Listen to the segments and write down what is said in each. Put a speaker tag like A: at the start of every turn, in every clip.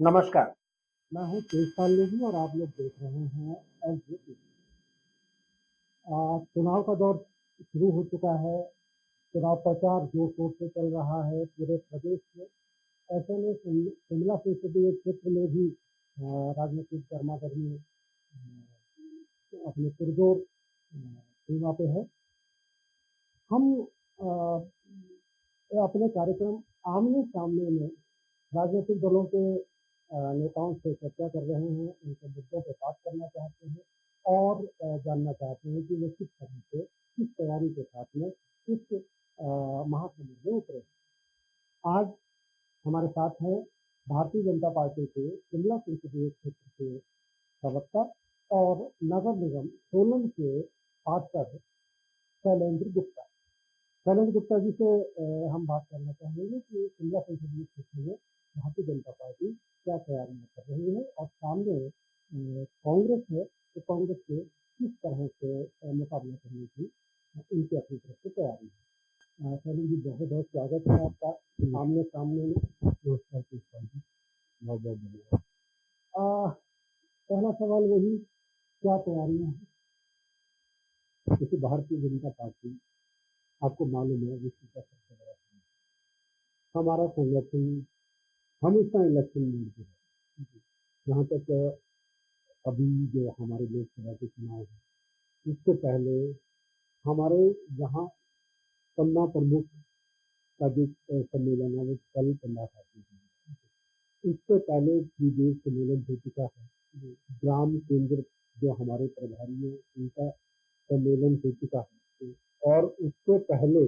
A: नमस्कार, मैं हूँ तेजपाल नेगी और आप लोग देख रहे हैं एसजीपीसी। चुनाव का दौर शुरू हो चुका है। चुनाव प्रचार जोर-शोर से चल रहा है पूरे प्रदेश में। ऐसे में शिमला संसदीय क्षेत्र में भी राजनीतिक गर्मागर्मी अपने पुरजोर सीमा पे है। हम अ, अपने कार्यक्रम आमने-सामने में राजनीतिक दलों के नेताओं से चर्चा कर रहे हैं, उनके मुद्दों पे बात करना चाहते हैं और जानना चाहते हैं कि वो किस तरह से, किस तैयारी के साथ में इस महासमुर में उतरे। आज हमारे साथ हैं भारतीय जनता पार्टी के शिमला संसदीय क्षेत्र के प्रवक्ता और नगर निगम सोलन के पार्षद शैलेंद्र गुप्ता। शैलेंद्र गुप्ता जी से हम बात करना चाहेंगे कि शिमला संसदीय क्षेत्र में भारतीय जनता पार्टी क्या तैयारियां कर रही है और सामने कांग्रेस है, तो कांग्रेस से किस तरह से मुकाबला करने की उनकी अपनी तरफ से तैयारी है। शैलेंद्र जी, बहुत बहुत स्वागत है आपका आमने सामने में। नमस्कार तेजपाल जी, बहुत बहुत धन्यवाद। पहला सवाल वही, क्या तैयारियां हैं? जैसे भारतीय जनता पार्टी, आपको मालूम है, विश्व का सबसे बड़ा हमारा संगठन हमेशा इलेक्शन मोड पे है। जहाँ तक अभी जो हमारे लोकसभा के चुनाव है, इससे पहले हमारे यहाँ पन्ना प्रमुख का जो सम्मेलन है वो कल पन्ना खाती है। इससे पहले विदेश सम्मेलन हो चुका है। ग्राम केंद्र जो हमारे प्रभारी हैं उनका सम्मेलन हो चुका है और उससे पहले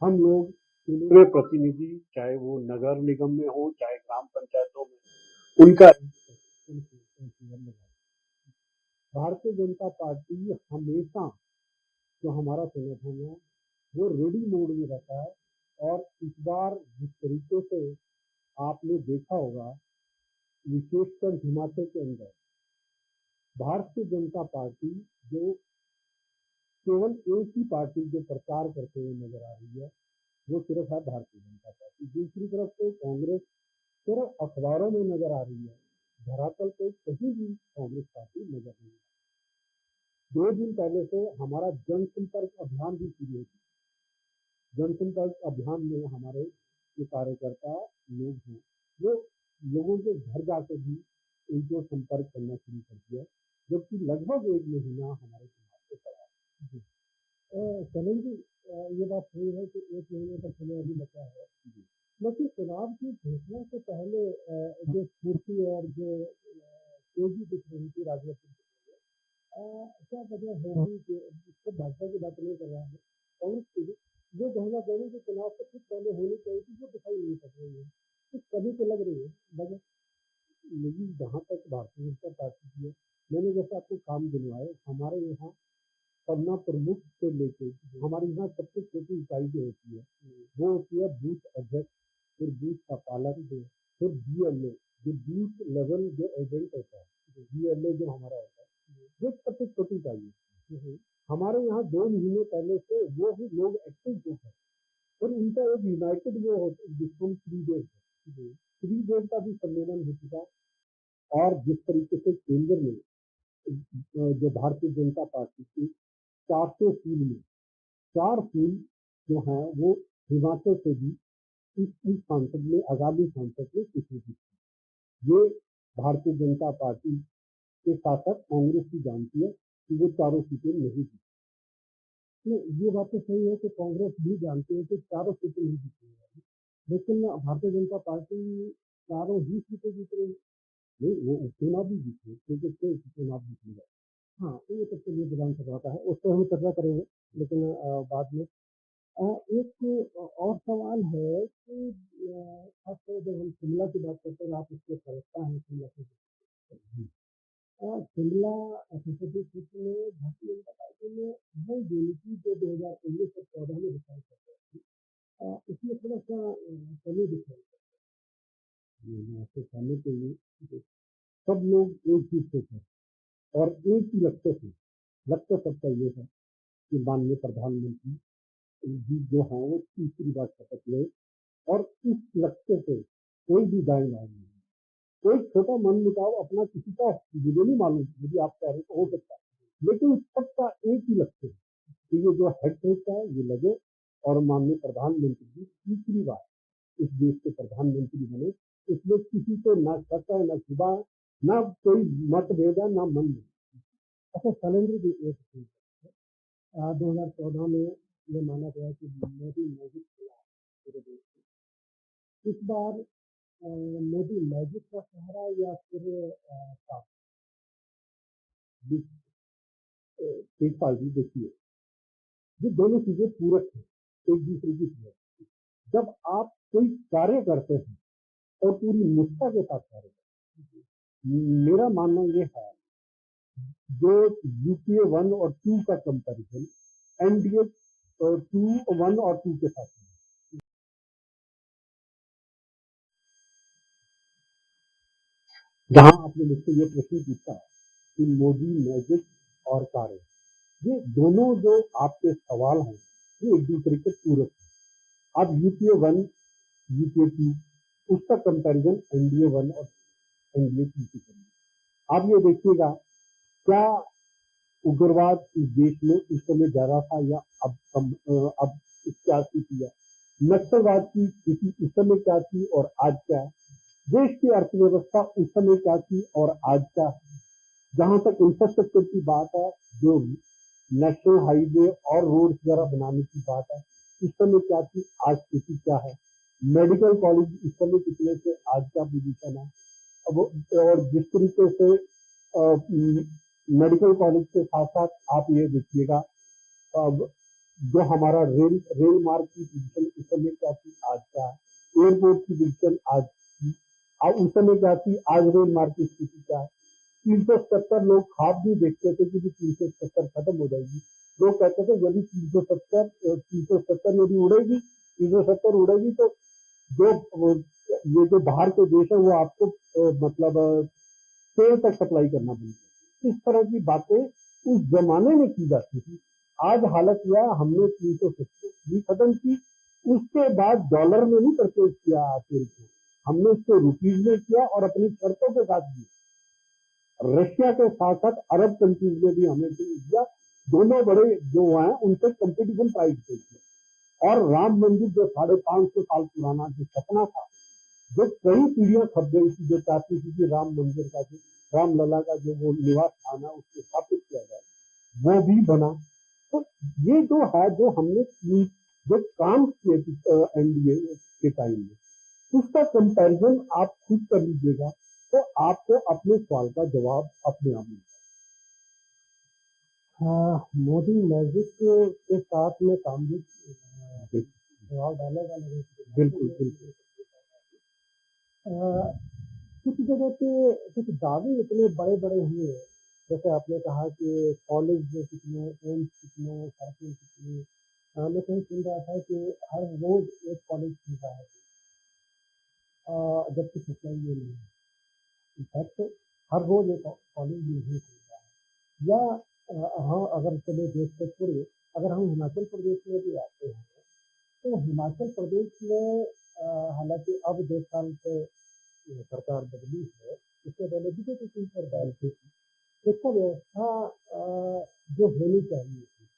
A: हम लोग चुने प्रतिनिधि, चाहे वो नगर निगम में हो चाहे ग्राम पंचायतों में, उनका भारतीय जनता पार्टी हमेशा जो हमारा संगठन है वो रेडी मोड में रहता है। और इस बार जिस तरीके से आपने देखा होगा, विशेषकर हिमाचल के अंदर भारतीय जनता पार्टी जो केवल एक ही पार्टी जो प्रचार करते हुए नजर आ रही है वो सिर्फ है भारतीय जनता पार्टी। दूसरी तरफ से कांग्रेस सिर्फ अखबारों में नजर आ रही है, धरातल पे कहीं भी कांग्रेस पार्टी नजर नहीं आ रही। 2 दिन पहले से हमारा जनसंपर्क अभियान भी शुरू हो चुका है। जनसंपर्क अभियान में हमारे जो कार्यकर्ता लोग हैं वो लोगों के घर जाकर भी उनको संपर्क करना शुरू कर दिया, जबकि लगभग 1 महीना हमारे चुनाव को पड़ा है। करण जी, ये बात सही है कि 1 महीने का समय अभी बचा है, लेकिन चुनाव की घोषणा से पहले जो स्फूर्ति और जो तेजी दिख रही थी राजनीतिक में, क्या वजह होगी कि इसको भाजपा की बात नहीं कर रहा है, कांग्रेस की भी जो गहना गहनी जो चुनाव से कुछ पहले होनी चाहिए थी वो दिखाई नहीं पड़ रही है, कुछ कभी तो लग रही है वजह। लेकिन जहाँ तक भारतीय जनता पार्टी की है, मैंने जैसे आपको काम दिलवाए, हमारे यहाँ पन्ना प्रमुख से लेके हमारे यहाँ सबसे छोटी इकाई जो होती है वो होती है बूथ अध्यक्ष, फिर बूथ का पालन, फिर बीएलए जो बूथ लेवल जो एजेंट होता है, बीएलए जो हमारा होता है, ये सबसे छोटी इकाई है। हमारे यहाँ 2 महीने पहले से वो ही लोग एक्टिव हो गए और उनका एक यूनाइटेड वो होता जिसको 3 डेज, 3 डेज का भी सम्मेलन हो चुका। और जिस तरीके से केंद्र में जो भारतीय जनता पार्टी की 400 सील में 4 सील जो है वो हिमाचल से भी इस सांसद में, आगामी सांसद में किसी भी, ये भारतीय जनता पार्टी के शासक कांग्रेस की जानती है कि वो 4 सीटें नहीं जीती। ये बात तो सही है कि कांग्रेस भी जानती है कि 4 सीटें नहीं जीतेगी, लेकिन भारतीय जनता पार्टी 4 ही सीटें जीत रही है। नहीं, वो चुनाव भी जीते क्योंकि चुनाव जीतेगा। हाँ, तो ये तो चलिए विधानसभा का है, उस पर हम चर्चा करेंगे, लेकिन बाद में एक और सवाल है कि खासकर जब हम शिमला की बात करते हैं, आप इसके प्रवक्ता हैं शिमला के। शिमला संसदीय क्षेत्र में भारतीय जनता पार्टी ने वही देनी थी जो 2019 से 14 में दिखाई पड़ रही थी। इसमें थोड़ा सा कमी दिखाई पड़ रही है। आपको जानने के लिए सब लोग एक ही से थे और एक ही लक्ष्य थे। लक्ष्य सबका ये है कि माननीय प्रधानमंत्री जी जो है वो तीसरी बार शपथ ले और इस लक्ष्य से कोई भी दाएं बाएं नहीं है। कोई छोटा मन मुटाव अपना किसी का मुझे नहीं मालूम, यदि आप कह रहे तो हो सकता है, लेकिन सबका एक ही लक्ष्य है कि ये जो हेड का है ये लगे और माननीय प्रधानमंत्री जी तीसरी बार इस देश के प्रधानमंत्री बने। इसमें किसी को ना शक है, ना शुबा है, ना कोई मतभेद है, ना मन में। अच्छा शैलेंद्र जी, एक 2014 में ये माना गया कि मोदी मैजिक चला पूरे देश में। इस बार मोदी मैजिक का सहारा या फिर साफ तेजपाल जी देखिए, ये दोनों चीजें पूरक हैं एक दूसरे की तरह। जब आप कोई कार्य करते हैं और पूरी निष्ठा के साथ कार्य करते हैं, मेरा मानना ये है जो यूपीए 1 और 2 का कंपैरिजन एनडीए 1 और 2 के साथ है। जहां आपने मुझसे ये प्रश्न पूछा कि मोदी मैजिक और कार्य, ये दोनों जो आपके सवाल हैं ये एक दूसरे के पूरक हैं। अब यूपीए 1 यूपीए 2 उसका कंपैरिजन एनडीए 1 और एनडीए 2 से करेंगे। आप ये देखिएगा क्या उग्रवाद इस देश में उस समय ज्यादा था या अब कम, अब क्या स्थिति है, नक्सलवाद की स्थिति उस समय क्या थी और आज क्या है, देश की अर्थव्यवस्था उस समय क्या थी और आज क्या है। जहां तक इंफ्रास्ट्रक्चर की बात है, जो नेशनल हाईवे और रोड वगैरह बनाने की बात है, उस समय क्या थी आज स्थिति क्या है, मेडिकल कॉलेज इस समय कितने से आज क्या पोजीशन है। अब और जिस तरीके से मेडिकल कॉलेज के साथ साथ आप ये देखिएगा अब जो हमारा रेल मार्ग की पोजीशन उस समय क्या थी आज क्या है, एयरपोर्ट की पोजीशन आज की उस समय क्या थी, आज रेल मार्ग की स्थिति क्या है। 370 लोग खाब भी देखते थे कि 370 खत्म हो जाएगी, लोग कहते थे यदि 370 यदि उड़ेगी 370 उड़ेगी तो जो ये जो बाहर के देश है वो आपको मतलब तेल तक सप्लाई करना पड़ेगा। इस तरह की बातें उस जमाने में की जाती थी। आज हालत यह हमने 370 भी खत्म की, उसके बाद डॉलर में नहीं परचेज किया तेल को, हमने उसको रुपीज में किया और अपनी शर्तों के साथ किया। रशिया के साथ साथ अरब कंट्रीज में भी हमने दिया, दोनों बड़े जो हैं उनसे कंपटीशन प्राइस पे किया। और राम मंदिर जो 550 साल पुराना जो सपना था, जो कई पीढ़ियां खप गई थी, जो चाहती थी कि राम मंदिर का जो रामलला का जो वो निवास स्थान है उसको स्थापित किया जाए, वो भी बना। तो ये जो है जो हमने जो काम किए एनडीए के टाइम में, उसका कंपैरिजन आप खुद कर लीजिएगा तो आपको अपने सवाल का जवाब अपने आप मिलेगा। हाँ, मोदी मैजिक के साथ में काम भी जवाब डालेगा नहीं, बिल्कुल बिल्कुल। कुछ जगह पे कुछ दावे इतने बड़े बड़े हुए, जैसे आपने कहा कि कॉलेज में कितने, एम्स कितने, सड़कें कितनी, मैं कहीं सुन रहा था कि हर रोज एक कॉलेज खुल रहा है, जबकि सच्चाई ये नहीं है। इनफैक्ट हर रोज एक कॉलेज नहीं खुल रहा है। या हाँ, अगर चले देश से पूरे, अगर हम हिमाचल प्रदेश में भी आते हैं तो हिमाचल प्रदेश में हालांकि अब 2 साल से सरकार बदली है, इससे पहले बीजेपी की सरकार थी, शिक्षा व्यवस्था जो होनी चाहिए थी,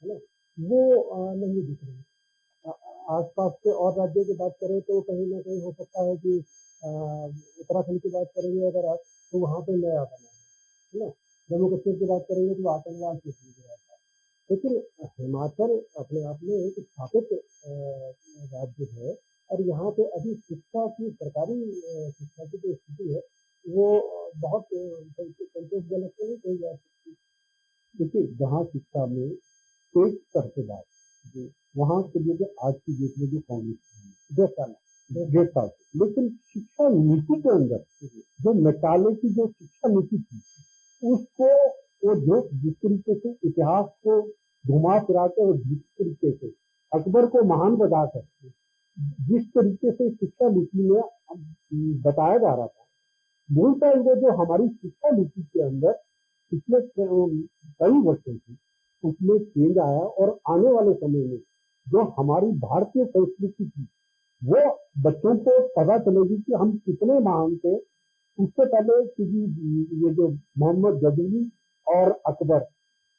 A: है ना, वो नहीं दिख रही। आसपास के और राज्यों की बात करें तो कहीं ना कहीं हो सकता है कि उत्तराखंड की बात करेंगे अगर आप तो वहाँ पे नया बना है ना, जम्मू कश्मीर की बात करेंगे तो आतंकवाद से शुरू हुआ था। लेकिन हिमाचल अपने आप में एक स्थापित राज्य है और यहाँ पे अभी शिक्षा की सरकारी शिक्षा की जो स्थिति है वो बहुत संतोषजनक तो नहीं कही जा सकती। देखिए जहाँ शिक्षा में एक स्तर से बात जी, वहाँ के लिए आज की डेट में जो कांग्रेस 1.5 साल लेकिन शिक्षा नीति के अंदर जो नकाले की जो शिक्षा नीति थी उसको वो जो जिस तरीके से इतिहास को घुमा फिरा कर और जिस तरीके से अकबर को महान बता कर जिस तरीके से शिक्षा नीति में बताया जा रहा था, मूलतः वो जो हमारी शिक्षा नीति के अंदर पिछले कई वर्षों से उसमें चेंज आया और आने वाले समय में जो हमारी भारतीय संस्कृति थी वो बच्चों को पता चलेगी कि हम कितने महान थे। उससे पहले क्योंकि ये जो मोहम्मद गजनवी और अकबर,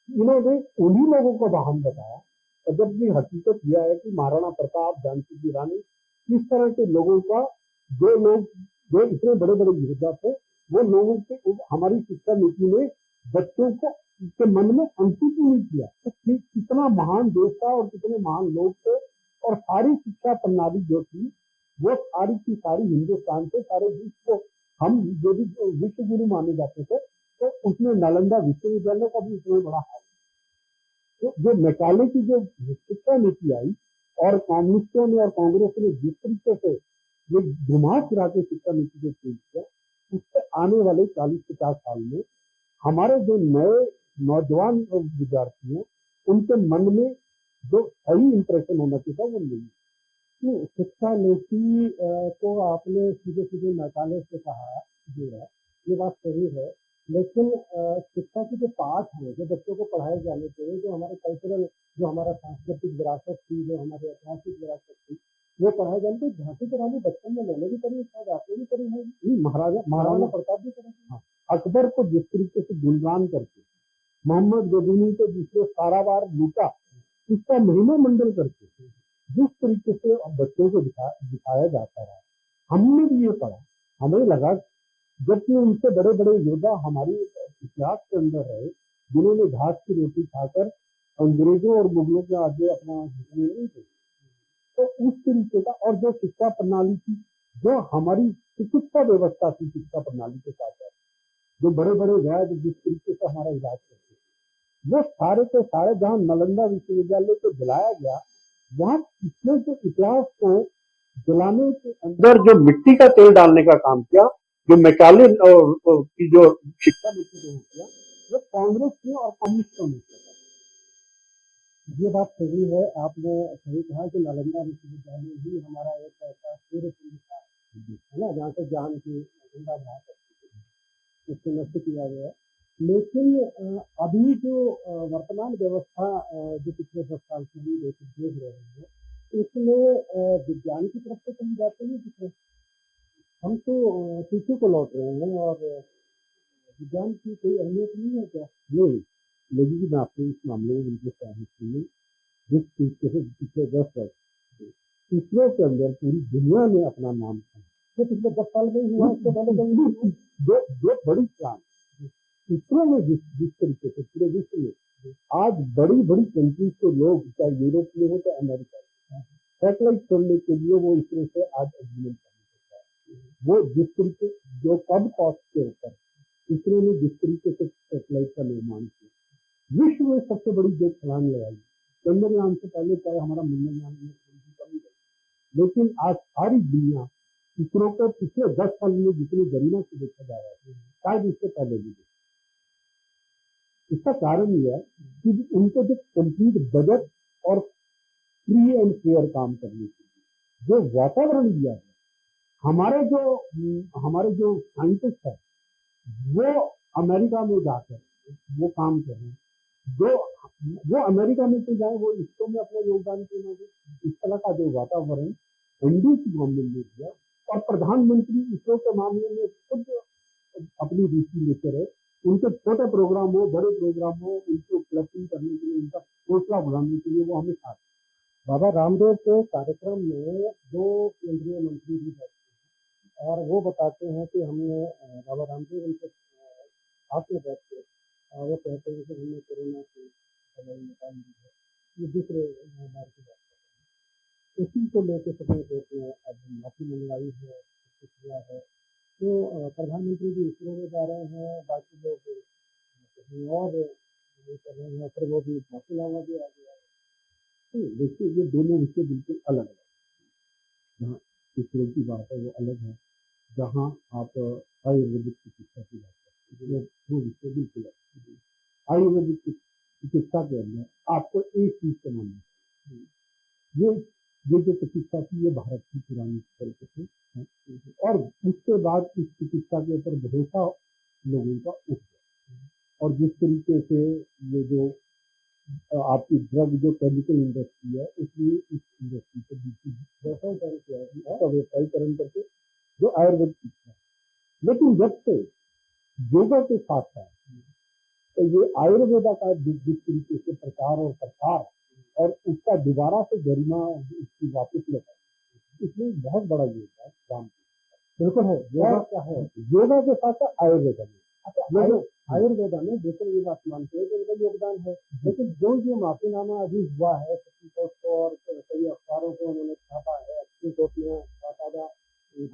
A: इन्होंने उन्हीं लोगों को महान बताया, और जबकि हकीकत यह है कि महाराणा प्रताप, झांसी की रानी, इस तरह के लोगों का, जो लोग जो इतने बड़े बड़े योद्धा थे, वो लोगों के हमारी शिक्षा नीति में बच्चों को के मन में अंकित ही नहीं किया। तो कितना महान देश था और कितने महान लोग थे, और सारी शिक्षा प्रणाली जो थी वो सारी की सारी हिंदुस्तान से सारे विश्व को, हम जो भी विश्व गुरु माने जाते थे, तो उसमें नालंदा विश्वविद्यालय का भी उसमें बड़ा हाथ। तो जो मैकाले की जो शिक्षा नीति आई, और कम्युनिस्टों ने और कांग्रेस ने जिस तरीके से ये घुमा फिरा के शिक्षा नीति को चेंज किया, उससे आने वाले 40-50 साल में हमारे जो नए नौजवान विद्यार्थी हैं, उनके मन में जो सही इंप्रेशन होना चाहिए वो नहीं। नहीं, शिक्षा नीति को आपने सीधे सीधे मैकाले से कहा जो है, ये बात सही है, लेकिन शिक्षा के जो पाठ हैं, जो बच्चों को पढ़ाए जाने चाहिए, जो हमारे कल्चरल, जो हमारा सांस्कृतिक विरासत थी, जो हमारी ऐतिहासिक विरासत थी, वो पढ़ाए जाने चाहिए। झांसी की रानी बचपन में मैंने भी करी, शायद आपने भी करी है। महाराजा महाराणा प्रताप भी करें। हाँ, अकबर को जिस तरीके से गुणगान करके, मोहम्मद गजनी को जिसने सारा बार लूटा, उसका महिमा मंडल करके जिस तरीके से बच्चों को दिखाया जाता है, हमने भी ये पढ़ा। हमें लगा, जबकि उनसे बड़े बड़े योद्धा हमारी इतिहास के अंदर रहे, जिन्होंने घास की रोटी खाकर अंग्रेजों और मुगलों के आगे अपना झुकने नहीं थे। तो उस तरीके का, और जो शिक्षा प्रणाली थी, जो हमारी चिकित्सा व्यवस्था थी शिक्षा प्रणाली के साथ साथ, जो बड़े बड़े वैद्य जिस तरीके से हमारा इलाज करते, वो सारे के सारे जहाँ नालंदा विश्वविद्यालय को जलाया गया, वहां पिछले जो इतिहास को जलाने के अंदर जो मिट्टी का तेल डालने का काम किया, जो मैकाले की जो शिक्षा नीति को किया, वो कांग्रेस ने और कम्युनिस्टों ने किया। ये बात सही है, आपने सही कहा कि नालंदा विश्वविद्यालय ही हमारा एक ऐसा सूर्य कुंड था, है ना, जहाँ से ज्ञान की गंगा बहा सकती थी, उसको नष्ट किया गया। लेकिन अभी जो वर्तमान व्यवस्था जो पिछले 10 साल से हम देख रहे हैं, इसमें विज्ञान की तरफ से कहीं जाते नहीं दिख रहे। हम तो पीछे को लौट रहे हैं, और विज्ञान की कोई अहमियत नहीं है क्या? नहीं, लेकिन मैं आपको इस मामले में बिल्कुल सहमत नहीं। जिस तरीके से पिछले 10 वर्ष इसरो के अंदर पूरी दुनिया में अपना नाम था, जो पिछले 10 साल में हुआ, उससे पहले कहीं जो बड़ी प्लान इसरो में जिस तरीके से पूरे विश्व में आज बड़ी बड़ी कंट्रीज के लोग, चाहे यूरोप में हो चाहे अमेरिका में, सैटेलाइट छोड़ने के लिए वो इसरो से आज एग्रीमेंट करना सकता है। वो जिस तरीके, जो कम कॉस्ट के ऊपर इसरो ने जिस तरीके से सैटेलाइट का निर्माण किया, विश्व में सबसे बड़ी जो छलांग लगाई, चंद्रयान से पहले चाहे हमारा मंगलयान में कमी रही, लेकिन आज सारी दुनिया इसरो को पिछले 10 साल में जितनी गरिमा से देखा जा रहा है, शायद इससे पहले भी। इसका कारण यह है कि उनको जो कंप्लीट बजट और फ्री एंड फेयर काम करने के लिए जो वातावरण दिया है, हमारे जो साइंटिस्ट है, वो अमेरिका में जाकर वो काम कर रहे हैं। जो वो अमेरिका में तो जाए, वो इसरो में अपना योगदान क्यों ना दे? इस तरह का जो वातावरण एनडीए की गवर्नमेंट ने दिया, और प्रधानमंत्री इसरो के मामले में खुद अपनी रुचि लेते रहे। उनके छोटे प्रोग्राम हो, बड़े प्रोग्राम हो, उनको कलेक्टिंग करने के लिए, उनका हौसला बढ़ाने के लिए वो हमें साथ। बाबा रामदेव के कार्यक्रम में 2 केंद्रीय मंत्री भी बैठे, और वो बताते हैं कि हमने बाबा रामदेव उनके साथ में बैठ के, वो कहते हैं कि हमने कोरोना की दवाई निकाल दी है। ये दूसरे बार की बात है। इसी को लेकर सुप्रीम कोर्ट ने अब माफी मंगवाई है, किया है। तो प्रधानमंत्री जी इसरो में जा रहे हैं, बाकी लोग कहीं और ये कर रहे हैं, फिर वो भी माफी लावा भी आ गया है। तो देखिए, ये दोनों विषय बिल्कुल अलग है। जहाँ इसरो की बात है वो अलग है, जहाँ आप आयुर्वेदिक चिकित्सा की बात करते हैं वो विषय बिल्कुल अलग है। आयुर्वेदिक चिकित्सा के अंदर आपको एक चीज से मानना है, ये जो चिकित्सा थी ये भारत की पुरानी तरीके से है, और उसके बाद इस चिकित्सा के ऊपर भरोसा लोगों का उठ गया। और जिस तरीके से ये जो आपकी ड्रग जो केमिकल इंडस्ट्री है इसलिए इस इंडस्ट्री से बिल्कुल व्यवसायीकरण किया है, उसका व्यवसायीकरण करके जो आयुर्वेद सीखता है। लेकिन जब से योगा के साथ साथ तो ये आयुर्वेदा का जिस तरीके से प्रचार और प्रसार और उसका दोबारा से गरिमा उसकी वापस लगा, इसमें बहुत बड़ा योगदान राम बिल्कुल है। योगा क्या है? योगा के साथ साथ आयुर्वेदा में। अच्छा, आयुर्वेदा में बिल्कुल ये बात मानते हैं कि उनका योगदान है, लेकिन जो ये माफीनामा अभी हुआ है सुप्रीम कोर्ट को और कई अखबारों को उन्होंने छापा है, सुप्रीम कोर्ट ने बाकायदा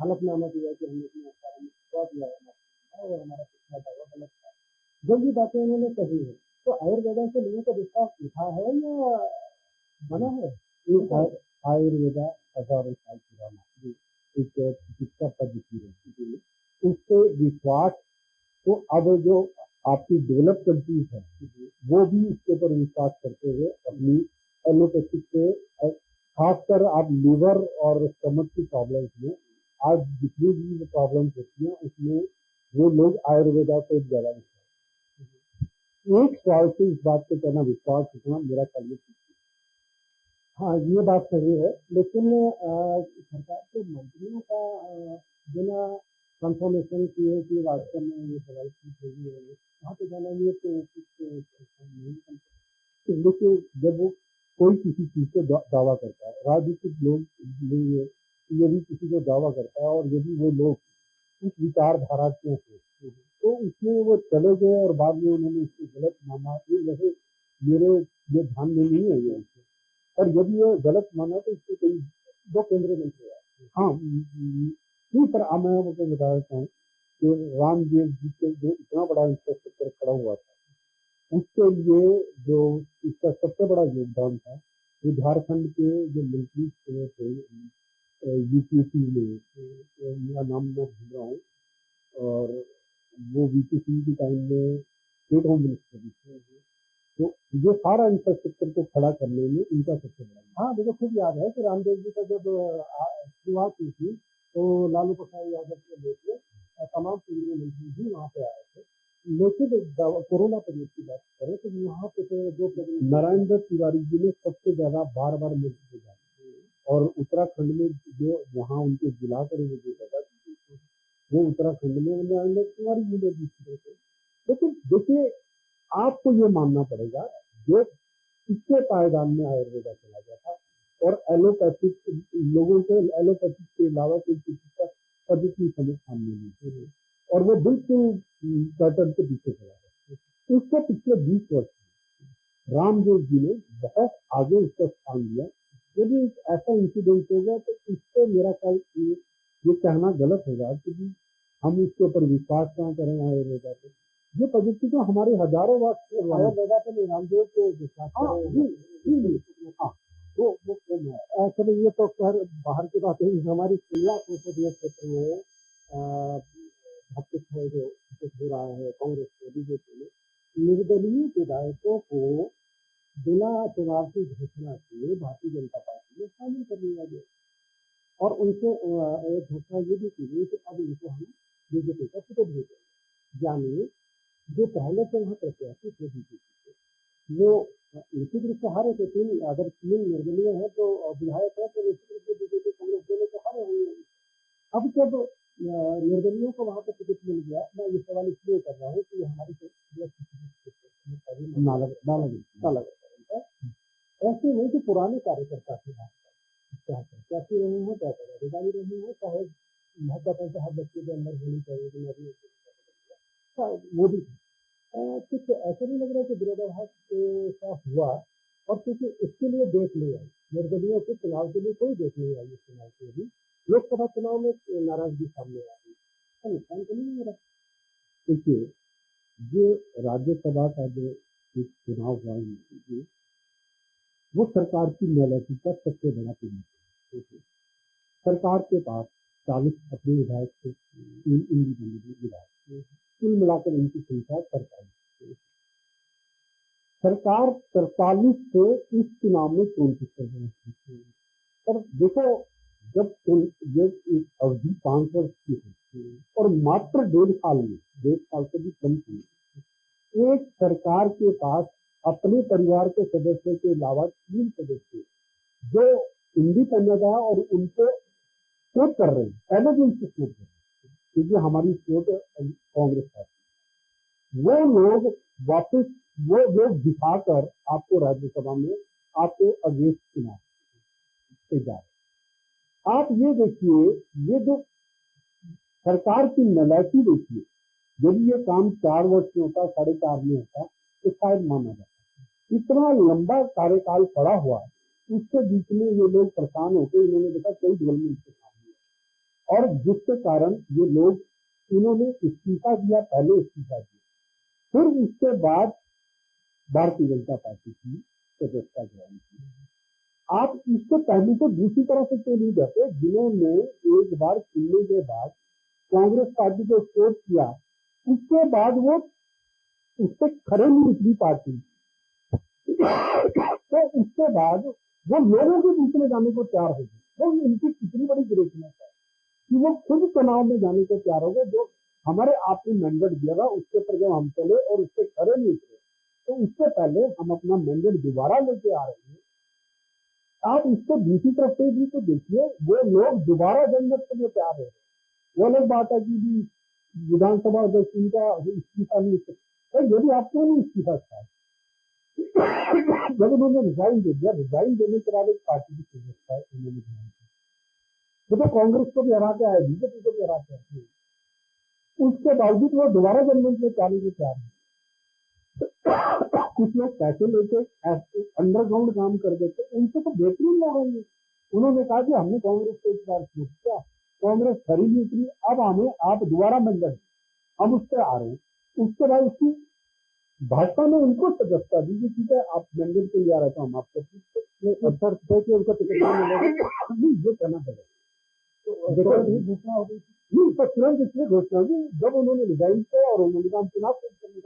A: हलफनामा दिया कि हमने अपने अखबारों में छपा दिया है और हमारा पिछला दावा गलत था। जब ये बातें उन्होंने कही है तो आयुर्वेदा से लोगों का विश्वास उठा है या बना है? आयुर्वेदा हजारों साल पुराना एक चिकित्सा पद्धति है, उससे विश्वास तो अब जो आपकी डेवलप कंट्रीज है वो भी इसके ऊपर विश्वास करते हुए अपनी एलोपैथिक से खासकर आप लीवर और स्टमक की प्रॉब्लम्स में आज जितनी भी प्रॉब्लम्स होती हैं उसमें वो लोग आयुर्वेदा से ज्यादा विश्वास, एक सवाल से इस बात पे कहना विश्वास उतना मेरा ख्याल। हाँ, ये बात सही है, लेकिन सरकार के मंत्रियों का बिना कंफर्मेशन किए कि वास्तव में ये दवाई ठीक होगी है वहाँ पे जाना ये तो कुछ नहीं करते। देखिए जब वो कोई किसी चीज को दावा करता है, राजनीतिक लोग यदि किसी को दावा करता है और यदि वो लोग उस विचारधारा के हैं तो उसमें वो चले गए और बाद में उन्होंने इसको गलत माना, ये जैसे मेरे ये ध्यान में नहीं है ये, और यदि ये गलत माना तो इसके कई दो केंद्रीय मंत्री है। हाँ, नहीं पर मैं आपको बता देता हूँ कि रामदेव जी के जो इतना बड़ा इंफ्रास्ट्रक्चर खड़ा हुआ था उसके लिए जो इसका सबसे बड़ा योगदान था वो झारखंड के जो मंत्री थे यूपीसी में, मेरा नाम मैं भूल रहा हूँ, और वो वीपी सिंह के टाइम में स्टेट होम मिनिस्टर भी थे, तो ये सारा इंफ्रास्ट्रक्चर को खड़ा करने में इनका सबसे बड़ा। हाँ, मुझे खुद याद है कि रामदेव जी का जब शुरुआत हुई थी तो लालू प्रसाद यादव के लेके तमाम केंद्रीय मंत्री भी वहाँ पे आए थे, लेकिन कोरोना पीरियड की बात करें तो वहाँ पे जो नारायण दत्त तिवारी जी ने सबसे ज्यादा बार बार मंत्री जाए और उत्तराखंड में जो वहाँ उनको बुलाकर वो जो जगह वो उत्तराखंड में नारायण दत्त तिवारी जी ने दी थी। लेकिन देखिए आपको ये मानना पड़ेगा जो इसके पायदान में आयुर्वेदा चला गया था और एलोपैथिक लोगों को एलोपैथिक के अलावा कोई चिकित्सा पद्धति समझ सामने नहीं थी और वो बिल्कुल पैटर्न के पीछे चला गया। उसके पिछले 20 वर्ष रामदेव जी ने बहुत आगे उसका स्थान लिया। यदि ऐसा इंसिडेंट होगा तो इससे मेरा ख्याल ये कहना गलत होगा क्योंकि हम उसके ऊपर विश्वास कहाँ करें आयुर्वेदा पे। ये पद्धति तो हमारे हजारों वर्ष आयुर्वेदा पे रामदेव को विश्वास हाँ वो चलो ये तो खैर बाहर की बात है। हमारी शिमला संसदीय क्षेत्र में जो हो रहा है कांग्रेस के बीजेपी में निर्दलीय विधायकों को बिना चुनाव की घोषणा किए भारतीय जनता पार्टी में शामिल कर लिया गया और उनसे एक घोषणा ये भी की गई कि अब इनको हम बीजेपी का टिकट देते, यानी जो पहले से वहाँ प्रत्याशी थे बीजेपी के वो निश्चित रूप से हारे थे। अगर 3 निर्दलीय है तो विधायक है तो निश्चित रूप से बीजेपी कांग्रेस दोनों को हारे होंगे। अब जब निर्दलीयों को वहां पर टिकट मिल गया, मैं ये सवाल इसलिए कर रहा हूँ कि हमारी ऐसे नहीं कि पुराने कार्यकर्ता थे चाहे प्रत्याशी रहे हो चाहे पदाधिकारी रहे हो चाहे महत्वाकांक्षा हर बच्चे के अंदर होनी चाहिए कि मैं भी मोदी कुछ ऐसा नहीं लग रहा कि विरोधाभास के साथ हुआ और क्योंकि इसके लिए देख लिया निर्दलीयों के चुनाव के लिए कोई देख नहीं आई इस चुनाव के भी लोकसभा चुनाव में नाराजगी सामने आ रही नुकसान तो नहीं हो रहा। देखिए जो राज्यसभा का जो चुनाव हुआ वो सरकार की नालायकी का सबसे बड़ा परिणाम है। सरकार के पास 40 अपने विधायक थे, 3 इंडिपेंडेंट विधायक, कुल मिलाकर इनकी संख्या 43। सरकार 43 से इस चुनाव में 34 कर रही। पर देखो जब ये एक अवधि 5 वर्ष की है और मात्र 1.5 साल में 1.5 साल से भी कम थी, एक सरकार के पास अपने परिवार के सदस्य के अलावा 3 सदस्य जो इंडिपेंडेंट है और उनको सपोर्ट कर रहे हैं, पहले भी उनको सपोर्ट कर रहे हैं, क्योंकि हमारी सपोर्ट कांग्रेस पार्टी, वो लोग वापस वो लोग दिखाकर आपको राज्यसभा में आपके अगेंस्ट चुनाव जा रहे। आप ये देखिए, ये जो सरकार की नलायकी देखिए, यदि ये काम 4 वर्ष में होता, 4.5 में होता तो शायद माना जाता। इतना लंबा कार्यकाल पड़ा हुआ, उसके बीच में ये लोग परेशान होकर इन्होंने देखा कोई डेवलपमेंट के सामने, और जिसके कारण ये लोग इन्होंने इस्तीफा दिया, पहले इस्तीफा दिया, फिर उसके बाद भारतीय जनता पार्टी की सदस्यता ज्वाइन की। आप इसके पहलू को दूसरी तरह से क्यों नहीं कहते, जिन्होंने एक बार चुनने के बाद कांग्रेस पार्टी को सपोर्ट किया, उसके बाद वो उससे खड़े नहीं उतरी पार्टी, तो उसके बाद वो लोगों के बीच में जाने को तैयार हो गए। तो इनकी कितनी बड़ी ग्रेटनेस है कि वो खुद चुनाव में जाने को तैयार हो गए। जो हमारे आपने मैंडेट दिया था उसके ऊपर जब हम चले और उससे खड़े नहीं उतरे, तो उससे पहले हम अपना मैंडेट दोबारा लेके आ रहे हैं। आप इसको दूसरी तरफ से भी तो देखिए, वो लोग दोबारा जनमत के लिए तैयार है। वो अलग बात है कि भी विधानसभा अध्यक्ष इनका इस्तीफा नहीं, तो यदि आप क्यों नहीं इस्तीफा था, जब उन्होंने रिजाइन दे दिया, रिजाइन देने के बाद एक पार्टी की सदस्यता उन्होंने तो कांग्रेस को भी हरा के आए, बीजेपी को भी हरा के आए, उसके बावजूद वो दोबारा जनमत में जाने के तैयार है। कुछ लोग पैसे लेके अंडरग्राउंड काम कर देते, उनसे तो बेहतरीन लोग होंगे। उन्होंने कहा कि हमने कांग्रेस को इस बार छूट किया, कांग्रेस खरी नहीं उतरी, अब हमें आप दोबारा मैंडेट, हम उससे आ रहे हैं। उसके बाद उसकी भाजपा ने उनको सदस्यता दी कि ठीक है आप मैंडेट के लिए आ रहे, तो हम आपको अवसर थे कि उनको टिकट नहीं मिलेगा, नहीं ये कहना पड़ेगा। घोषणा हो गई नहीं, तो तुरंत इसलिए घोषणा हुई जब उन्होंने रिजाइन किया और उन्होंने कहा चुनाव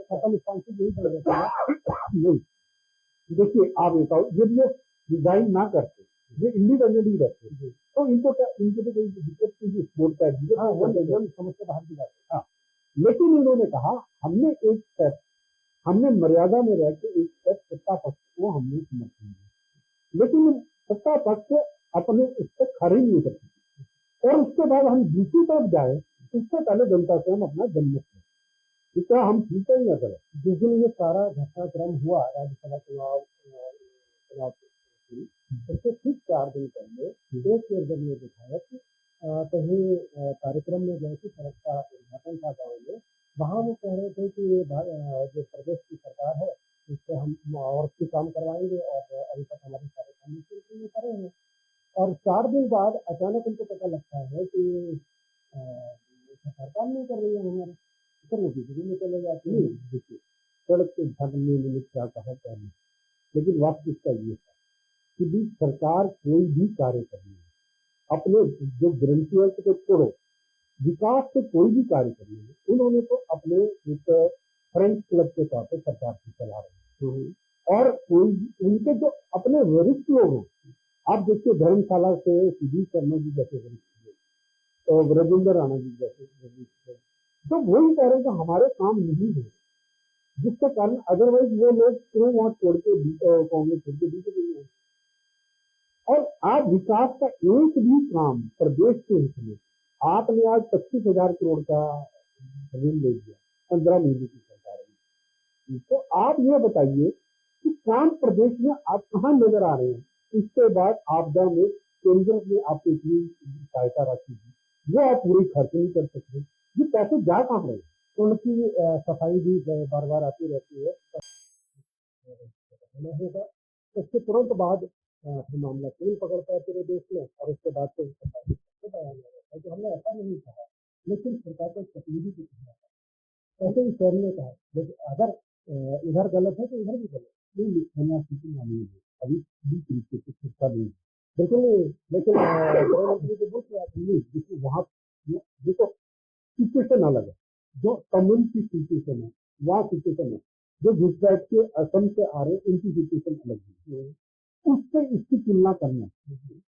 A: खत्म, स्थान से यही पड़ गया नहीं। देखिए आप यदि ये रिजाइन ना करते, ये इंडिपेंडेंट ही रहते, तो इनको तो कोई दिक्कत नहीं, सपोर्ट का समस्या बाहर की बात है। हाँ, लेकिन इन्होंने कहा हमने एक स्टेप, हमने मर्यादा में रह के एक स्टेप सत्ता पक्ष को हमने समर्थन दिया, लेकिन सत्ता पक्ष अपने उस पर खड़े नहीं उतर सकते, और उसके बाद हम दूसरी तरफ जाए, उससे पहले जनता से हम अपना जनमत करें, इसका हम ठीक है या करें। जिस दिन ये सारा घटनाक्रम हुआ राज्यसभा चुनाव उससे ठीक 4 दिन पहले एक निर्दलीय विधायक कहीं कार्यक्रम में गए थे, सड़क का उद्घाटन था गाँव में, वहाँ वो कह रहे थे कि जो प्रदेश की सरकार है इससे हम और भी काम करवाएंगे, और अभी तक हमारे सारे काम नहीं करे हैं। और 4 दिन बाद अचानक उनको पता लगता है कि सरकार नहीं कर रही है हमारे, फिर वो बिजली में चले जाते हैं। देखिए सड़क के उद्घाटन में क्या कहा क्या नहीं, लेकिन वास्तविकता ये है कि भी सरकार कोई भी कार्य करनी है, अपने जो ग्रंथियों को छोड़ो, विकास से कोई भी कार्य करनी है, उन्होंने तो अपने एक फ्रेंड्स क्लब के तौर पर सरकार की चला रहे हैं। और कोई उनके जो अपने वरिष्ठ लोग हैं, आप देखिए धर्मशाला से सुधीर शर्मा जी जैसे वरिष्ठ और रविंद्र राणा जी जैसे तो वही कह रहे हैं कि हमारे काम नहीं है, जिसके कारण अदरवाइज वो लोग क्यों वहां छोड़ के कांग्रेस छोड़ के बीजेपी में। और आज विकास का एक भी काम प्रदेश के हित में आपने आज 25,000 करोड़ का ऋण ले दिया 15 महीने की सरकार है, तो आप ये बताइए कि काम प्रदेश में आप कहाँ नजर आ रहे हैं। इसके बाद आपदा में केंद्र में आपको इतनी सहायता राशि दी, वो आप पूरी खर्च नहीं कर सकते, ये पैसे जा कहाँ रहे। तो उनकी सफाई भी बार बार आती रहती है, होगा उसके तुरंत बाद फिर मामला तेल पकड़ता है पूरे देश में, और उसके बाद फिर बयान आ जाता है कि हमने ऐसा नहीं कहा, लेकिन सरकार को तकलीफ भी कहा, ऐसे ही सर ने कहा, लेकिन अगर इधर गलत है तो इधर भी गलत नहीं, मामले में अभी भी तरीके से शिक्षा नहीं, बिल्कुल नहीं। लेकिन गृहमंत्री को बोल देखिए वहाँ देखो सिचुएशन अलग है, जो कम्युनिटी सिचुएशन है वहाँ सिचुएशन है, जो घुसपैठ के असम से आ रहे हैं उनकी सिचुएशन अलग है, उससे इसकी तुलना करना।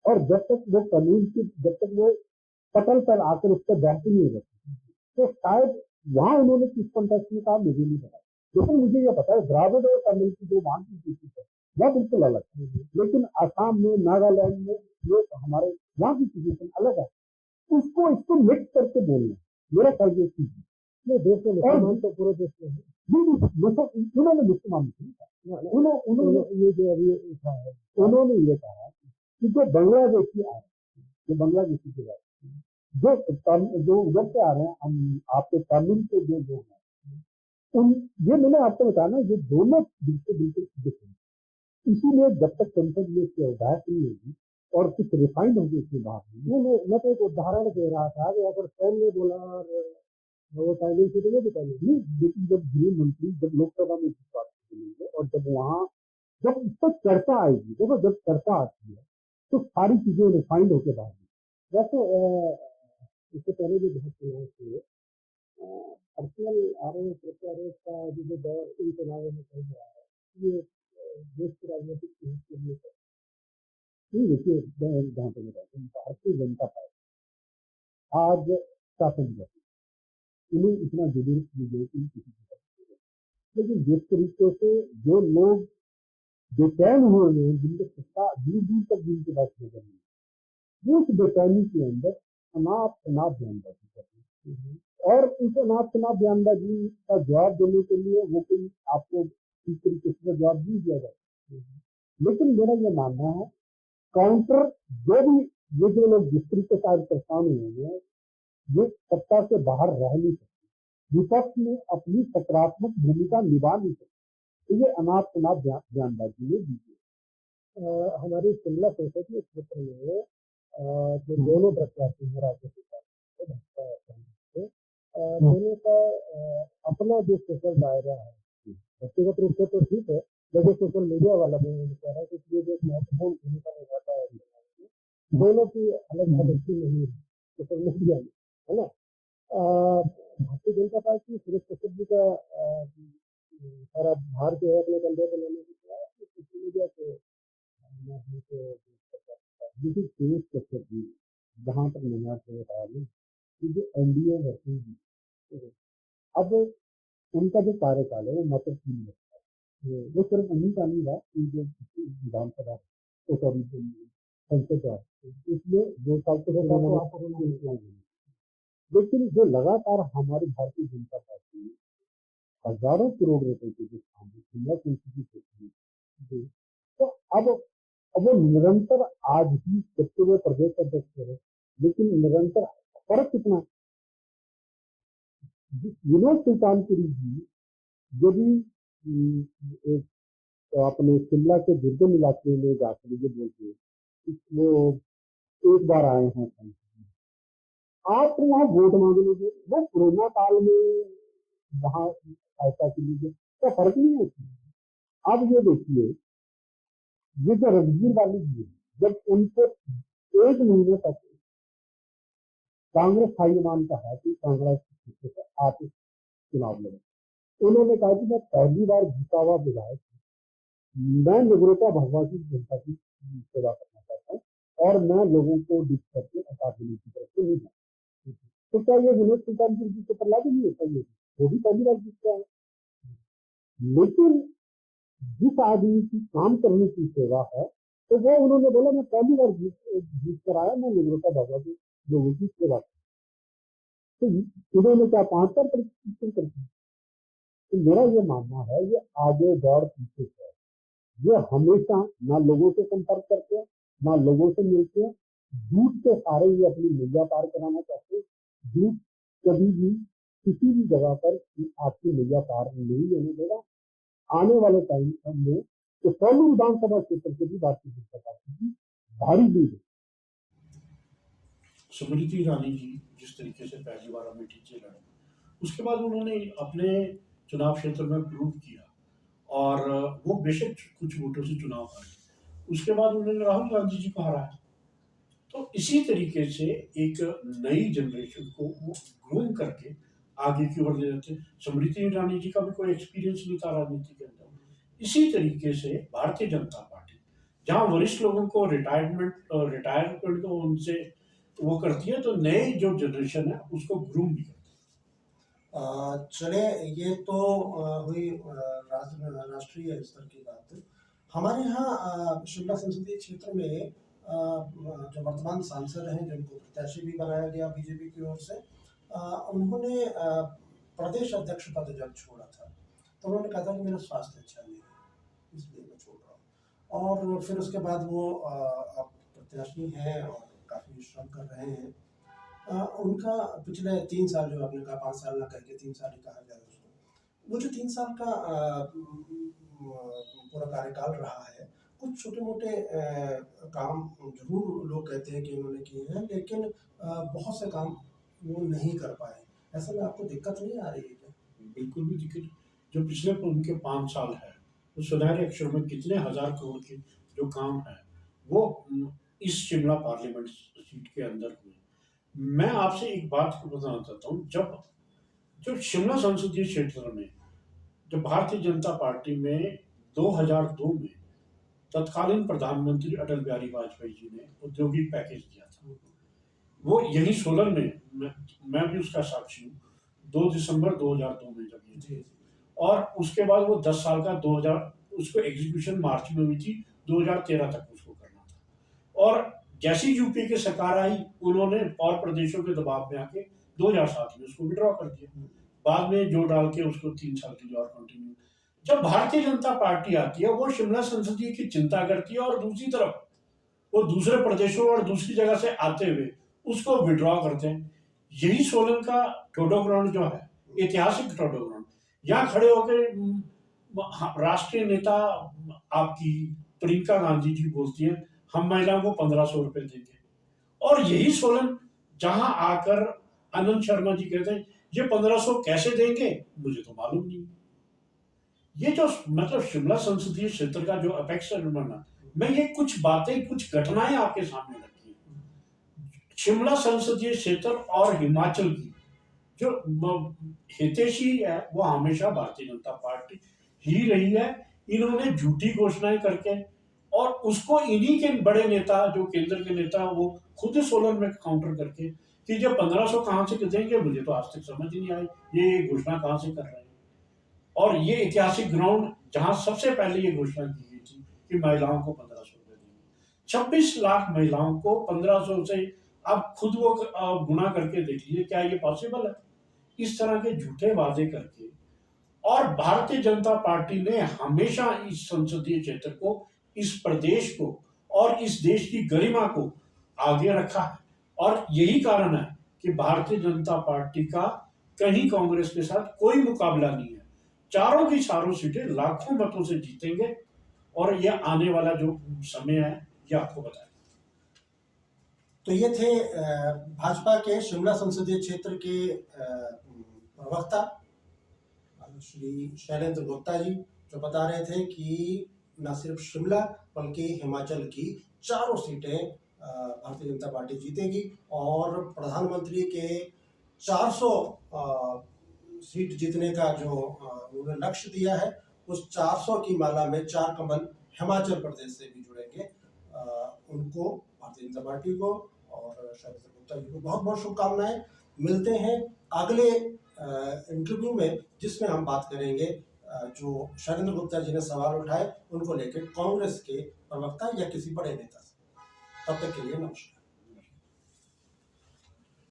A: और जब तक वो कानून की, जब तक वो पटल पर आकर उस पर बहती नहीं रहती, तो शायद वहां उन्होंने किस कॉन्टेक्स्ट में कहा मुझे नहीं पता, लेकिन मुझे ये पता है द्राविड़ और तमिल की जो वहां की स्थिति है वह बिल्कुल अलग है। लेकिन असम में, नागालैंड में ये हमारे वहाँ की सिचुएशन अलग है। उसको इसको मिक्स करके बोलना मेरा ख्याल ये चीज है। ये देश में मुसलमान तो पूरे देश में है। नहीं, उन्होंने मुसलमान नहीं कहा। उन्होंने ये जो अभी उठा है, उन्होंने ये कहा कि जो बांग्लादेशी आ रहे हैं, जो बांग्लादेशी के रहे जो उधर से आ रहे हैं, हम आपके तमिल के जो लोग हैं, उन ये मैंने आपको बताया ना, ये दोनों बिल्कुल बिल्कुल डिफरेंट। इसीलिए जब तक संसद में इसकी अवधायक नहीं होगी और कुछ रिफाइंड होगी इसकी बात नहीं। मैं तो एक उदाहरण दे रहा था कि अगर सैन ने बोला और वो साइलेंस तो वो भी नहीं, लेकिन जब गृह मंत्री जब लोकसभा में इस बात को बोलेंगे और जब वहाँ जब इस पर चर्चा आएगी, देखो जब चर्चा आती है तो सारी चीजें रिफाइंड होकर बाहर। वैसे इससे पहले भी बहुत चुनाव हुए, पर्सनल आरोप प्रत्यारोप का जो दौर इन चुनावों में चल रहा है, ये देश की राजनीतिक सेहत के लिए नहीं। देखिए, जहाँ पे मैं रहता हूँ, भारतीय जनता पार्टी आज शासन कर रही है। उन्हें इतना जुलूस लीजिए कि किसी की तरफ से नहीं। लेकिन जिस तरीके से जो लोग बेचैन हुए हैं, जिनके सत्ता दूर दूर तक जिनके पास नजर नहीं, उस बेचैनी के अंदर अनाप शनाप बयानबाजी कर रही है। और उस अनाप शनाप बयानबाजी का जवाब देने के लिए वो कोई आपको इस तरीके से जवाब नहीं दिया जाता। लेकिन मेरा ये मानना है काउंटर जो भी ये जो लोग जिस तरीके से आज परेशान हुए हैं, ये सत्ता से बाहर रह नहीं सकते, विपक्ष में अपनी सकारात्मक भूमिका निभा नहीं सकते। तो ये अनाप शनाप बयानबाजी में दीजिए। हमारी शिमला संसदीय क्षेत्र में जो दोनों प्रत्याशी हैं राज्यसभा से भाजपा कांग्रेस से, दोनों का अपना जो सोशल दायरा है, व्यक्तिगत रूप से तो ठीक है, लेकिन सोशल मीडिया वाला भी कह रहा है कि ये जो एक महत्वपूर्ण भूमिका निभाता है दोनों की अलग भगत नहीं है सोशल मीडिया में, है ना। भारतीय जनता पार्टी सुरेश कश्यप जी का सारा भार जो है अपने कंधे पर लेने की सोशल मीडिया के माध्यम से सुरेश कश्यप जी जहाँ तक मैंने आपको बताया ना कि जो एनडीए वर्किंग जी, अब उनका जो कार्यकाल है वो मात्र 3 वर्ष का है। वो सिर्फ उन्हीं का नहीं रहा कि जो विधानसभा तो सॉरी संसद है, इसलिए 2 साल तो लेकिन जो लगातार हमारी भारतीय जनता पार्टी हजारों करोड़ रुपए के जो काम शिमला संसदीय क्षेत्र में, तो अब वो निरंतर आज भी जबकि वो प्रदेश अध्यक्ष है, लेकिन निरंतर फर्क कितना विनोद सुल्तानपुरी जी जो भी एक तो अपने शिमला के दुर्गम इलाके में जाकर ये बोलते हैं वो एक बार आए हैं आप तो वहाँ वोट मांग लीजिए, वो कोरोना काल में वहाँ सहायता के लिए तो फर्क नहीं होती। अब ये देखिए, ये जो रघुवीर वाली जी है, जब उनको 1 महीने तक कांग्रेस हाईकमान का है कि कांग्रेस से आप चुनाव लड़े, उन्होंने कहा कि मैं पहली बार जीता हुआ विधायक, मैं निगरोटा भगवा की जनता की सेवा करना चाहता हूँ और मैं लोगों को डिप करके अकादमी की तरफ से नहीं जाता। तो क्या ये विनोद सुल्तानपुर जी को पर लागू नहीं होता? ये वो भी पहली बार जीत है। लेकिन जिस आदमी की काम करने की सेवा है, तो वो उन्होंने बोला मैं पहली बार जीत कर आया, मैं निगरोटा भगवा की लोगों की सेवा कर, तो उन्होंने क्या 5 बार परीक्षण कर दिया। तो मेरा ये मानना है ये आगे दौड़ पीछे है, ये हमेशा ना लोगों से संपर्क करते हैं, ना लोगों से मिलते हैं, झूठ के सारे ये अपनी नैया पार कराना चाहते हैं। झूठ कभी भी किसी भी जगह पर आपकी नैया पार नहीं होने देगा। आने वाले टाइम में तो सौलू विधानसभा क्षेत्र से भी भारतीय जनता पार्टी की भारी लीड है।
B: स्मृति ईरानी जी जिस तरीके से पहली बार अमेठी से लड़े, उसके बाद उन्होंने अपने चुनाव क्षेत्र में प्रूव किया और वो बेशक कुछ वोटों से चुनाव हारे, उसके बाद उन्होंने राहुल गांधी जी को हराया। तो इसी तरीके से एक नई जनरेशन को वो ग्रूम करके आगे की ओर ले जाते हैं। स्मृति ईरानी जी का भी कोई एक्सपीरियंस नहीं था राजनीति के अंदर। इसी तरीके से भारतीय जनता पार्टी जहाँ वरिष्ठ लोगों को रिटायरमेंट को उनसे वो करती है, तो नए जो जनरेशन है उसको ग्रूम भी करती
C: चले, ये तो हुई राष्ट्रीय स्तर की बात। हमारे यहाँ शिमला संसदीय क्षेत्र में जो वर्तमान सांसद हैं, जिनको प्रत्याशी भी बनाया गया बीजेपी की ओर से, उन्होंने प्रदेश अध्यक्ष पद जब छोड़ा था तो उन्होंने कहा था कि मेरा स्वास्थ्य अच्छा नहीं है, इसलिए मैं छोड़ रहा हूँ। और फिर उसके बाद वो अब प्रत्याशी हैं और काफ़ी श्रम कर रहे हैं। उनका पिछले 3 साल, जो आपने कहा 5 साल ना कह के 3 साल ही कहा जाए उसको, वो जो 3 साल का पूरा कार्यकाल रहा है, कुछ छोटे-मोटे काम ज़रूर लोग कहते हैं कि उन्होंने किए हैं, लेकिन बहुत से काम वो नहीं कर पाए। ऐसे में आपको दिक्कत नहीं आ रही है क्या?
B: बिल्कुल भी दिक्कत, जो पिछले उनके 5 साल है, वो सुनहरे अक्षर में कितने हज़ार करोड़ के जो काम हैं, वो इस शिमला पार्लियामेंट सीट के अंदर हुए। मैं आपसे एक बात को बताना चाहता हूँ, जब शिमला संसदीय क्षेत्र में जब भारतीय जनता पार्टी में 2002 में तत्कालीन प्रधानमंत्री अटल बिहारी वाजपेयी जी ने औद्योगिक पैकेज दिया था, वो यही सोलन में, मैं भी उसका साक्षी हूँ, 2 दिसंबर 2002 में जब ये
C: जी।
B: और उसके बाद वो 10 साल का 2000, उसको एग्जीक्यूशन मार्च में हुई थी, 2013 तक उसको करना था। और जैसी यूपी की सरकार आई, उन्होंने और प्रदेशों के दबाव में आके 2007 में उसको विड्रॉ कर दिया, बाद में जो डाल के उसको 3 साल के लिए और कंटिन्यू। जब भारतीय जनता पार्टी आती है, वो शिमला संसदीय की चिंता करती है और दूसरी तरफ वो दूसरे प्रदेशों और दूसरी जगह से आते हुए उसको विड्रॉ करते हैं। यही सोलन का टोडो ग्राउंड जो है, ऐतिहासिक टोडो ग्राउंड, यहाँ खड़े होकर राष्ट्रीय नेता आपकी प्रियंका गांधी जी बोलती हैं, हम महिलाओं को 1500 रुपए देंगे। और यही सोलन जहां आकर आनंद शर्मा जी कहते हैं, ये 1500 कैसे देंगे, मुझे तो मालूम नहीं। ये जो मतलब शिमला संसदीय क्षेत्र का जो अपेक्स बना, मैं ये कुछ बातें, कुछ घटनाएं आपके सामने रखी है। शिमला संसदीय क्षेत्र और हिमाचल की जो हितैषी है, वो हमेशा भारतीय जनता पार्टी ही रही है। इन्होंने झूठी घोषणाएं करके, और उसको इन्हीं के बड़े नेता, जो केंद्र के नेता, वो खुद सोलन में काउंटर करके कि जब 1500 कहां से देंगे, मुझे तो आज तक समझ ही नहीं आई ये घोषणा कहां से कर रहे हैं। और ये ऐतिहासिक ग्राउंड जहां सबसे पहले ये घोषणा की गई थी कि महिलाओं को 1500 रुपए देंगे, 26 लाख महिलाओं को 1500 से आप खुद वो गुना करके देख लीजिए, क्या ये पॉसिबल है? इस तरह के झूठे वादे करके, और भारतीय जनता पार्टी ने हमेशा इस संसदीय क्षेत्र को, इस प्रदेश को और इस देश की गरिमा को आगे रखा है। और यही कारण है कि भारतीय जनता पार्टी का कहीं कांग्रेस के साथ कोई मुकाबला नहीं है। चारों की चारों सीटें लाखों मतों से जीतेंगे, और यह आने वाला जो समय है, यह आपको बताएगा।
C: तो ये थे भाजपा के शिमला संसदीय क्षेत्र के प्रवक्ता श्री शैलेंद्र गुप्ता जी, जो बता रहे थे कि न सिर्फ शिमला बल्कि हिमाचल की चारों सीटें भारतीय जनता पार्टी जीतेगी, और प्रधानमंत्री के 400 सीट जीतने का जो उन्होंने लक्ष्य दिया है, उस 400 की माला में 4 कमल हिमाचल प्रदेश से भी जुड़ेंगे। उनको, भारतीय जनता पार्टी को और शैलेंद्र गुप्ता जी को बहुत बहुत शुभकामनाएं। मिलते हैं अगले इंटरव्यू में, जिसमें हम बात करेंगे जो शैलेंद्र गुप्ता जी ने सवाल उठाए उनको लेकर कांग्रेस के प्रवक्ता या किसी बड़े नेता से। तब तक के लिए नमस्कार।